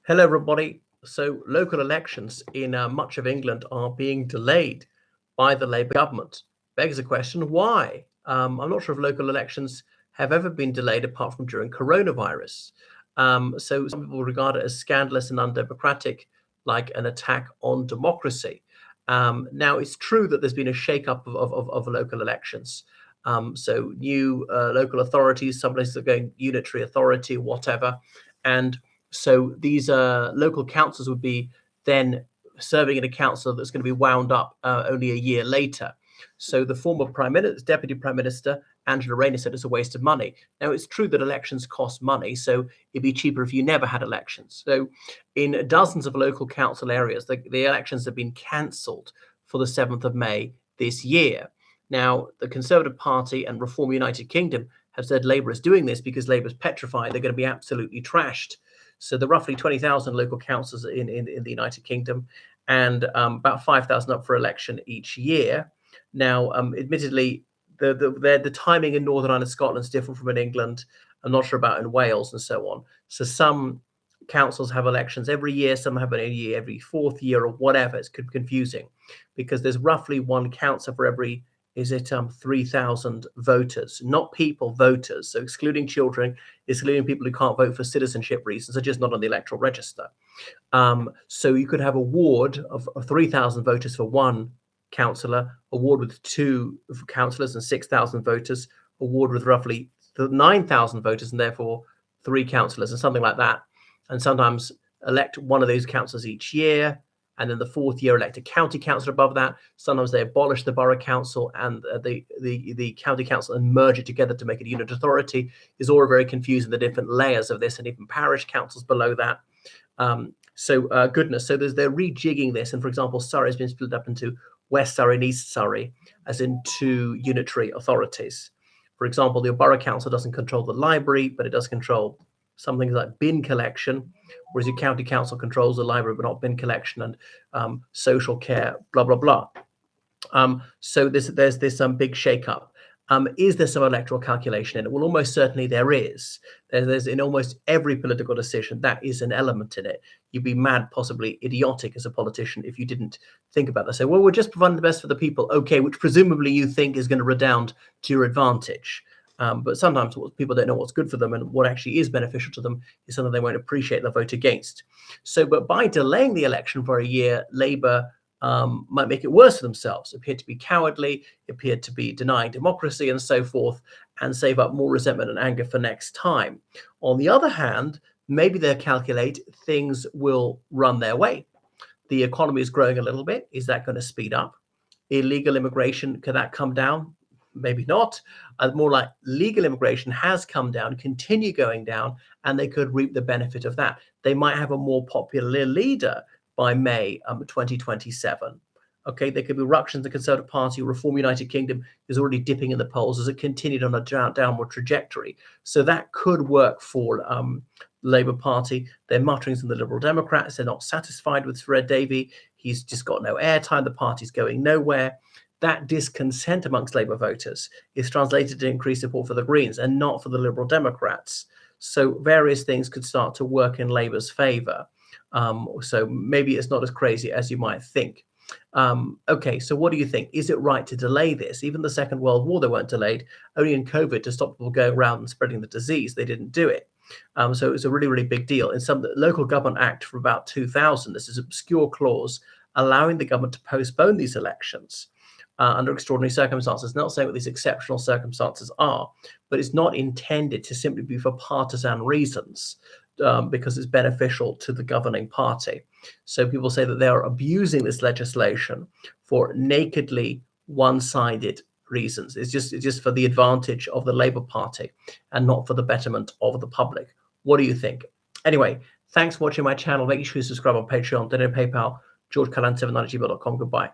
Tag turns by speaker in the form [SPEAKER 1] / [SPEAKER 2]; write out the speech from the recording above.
[SPEAKER 1] Hello, everybody. So, local elections in much of England are being delayed by the Labour government. Begs the question, why? I'm not sure if local elections have ever been delayed apart from during coronavirus. So, some people regard it as scandalous and undemocratic, like an attack on democracy. Now, it's true that there's been a shake-up of local elections. So, new local authorities, some places are going unitary authority, whatever. And so these local councils would be then serving in a council that's going to be wound up only a year later. So the former Prime Minister, Deputy Prime Minister Angela Rayner said it's a waste of money. Now it's true that elections cost money, so it'd be cheaper if you never had elections. So in dozens of local council areas, the elections have been cancelled for the 7th of May this year. Now the Conservative Party and Reform United Kingdom have said Labour is doing this because Labour's petrified they're going to be absolutely trashed. So the roughly 20,000 local councils in the United Kingdom, and about 5,000 up for election each year. Now, admittedly, the timing in Northern Ireland and Scotland is different from in England. I'm not sure about in Wales and so on. So some councils have elections every year, some have it every fourth year or whatever. It's confusing because there's roughly one council for every 3,000 voters, not people, voters. So excluding children, excluding people who can't vote for citizenship reasons, are just not on the electoral register. So you could have a ward of 3,000 voters for one councillor, a ward with two councillors and 6,000 voters, a ward with roughly 9,000 voters and therefore three councillors and something like that. And sometimes elect one of those councillors each year. And then the fourth year elect a county council above that. Sometimes they abolish the borough council and the county council and merge it together to make it a unit authority. Is all very confusing, the different layers of this, and even parish councils below that. Goodness, so they're rejigging this. And for example, Surrey has been split up into West Surrey and East Surrey, as in two unitary authorities. For example, the borough council doesn't control the library, but it does control some things like bin collection, whereas your county council controls the library but not bin collection and social care, blah, blah, blah. So there's this big shake-up. Is there some electoral calculation in it? Well, almost certainly there is. There's in almost every political decision, that is an element in it. You'd be mad, possibly idiotic as a politician if you didn't think about that. So, well, we're just providing the best for the people, okay, which presumably you think is going to redound to your advantage. But sometimes people don't know what's good for them, and what actually is beneficial to them is something they won't appreciate, they'll vote against. So, but by delaying the election for a year, Labour might make it worse for themselves, appeared to be cowardly, appeared to be denying democracy and so forth, and save up more resentment and anger for next time. On the other hand, maybe they'll calculate things will run their way. The economy is growing a little bit. Is that going to speed up? Illegal immigration, can that come down? Maybe not. More like legal immigration has come down, continue going down, and they could reap the benefit of that. They might have a more popular leader by May 2027. Okay, there could be ructions. The Conservative Party, Reform United Kingdom is already dipping in the polls as it continued on a downward trajectory. So that could work for the Labour Party. They're mutterings from the Liberal Democrats. They're not satisfied with Fred Davey. He's just got no airtime. The party's going nowhere. That discontent amongst Labour voters is translated to increased support for the Greens and not for the Liberal Democrats. So various things could start to work in Labour's favour. So maybe it's not as crazy as you might think. Okay, so what do you think? Is it right to delay this? Even the Second World War, they weren't delayed. Only in COVID, to stop people going around and spreading the disease, they didn't do it. So it's a really, really big deal. In some Local Government Act from about 2000, this is an obscure clause allowing the government to postpone these elections under extraordinary circumstances. Not saying what these exceptional circumstances are, but it's not intended to simply be for partisan reasons. Because it's beneficial to the governing party. So people say that they are abusing this legislation for nakedly one-sided reasons. It's just for the advantage of the Labour Party and not for the betterment of the public. What do you think? Anyway, thanks for watching my channel. Make sure you subscribe on Patreon, donate PayPal, georgecalan7@gmail.com. Goodbye.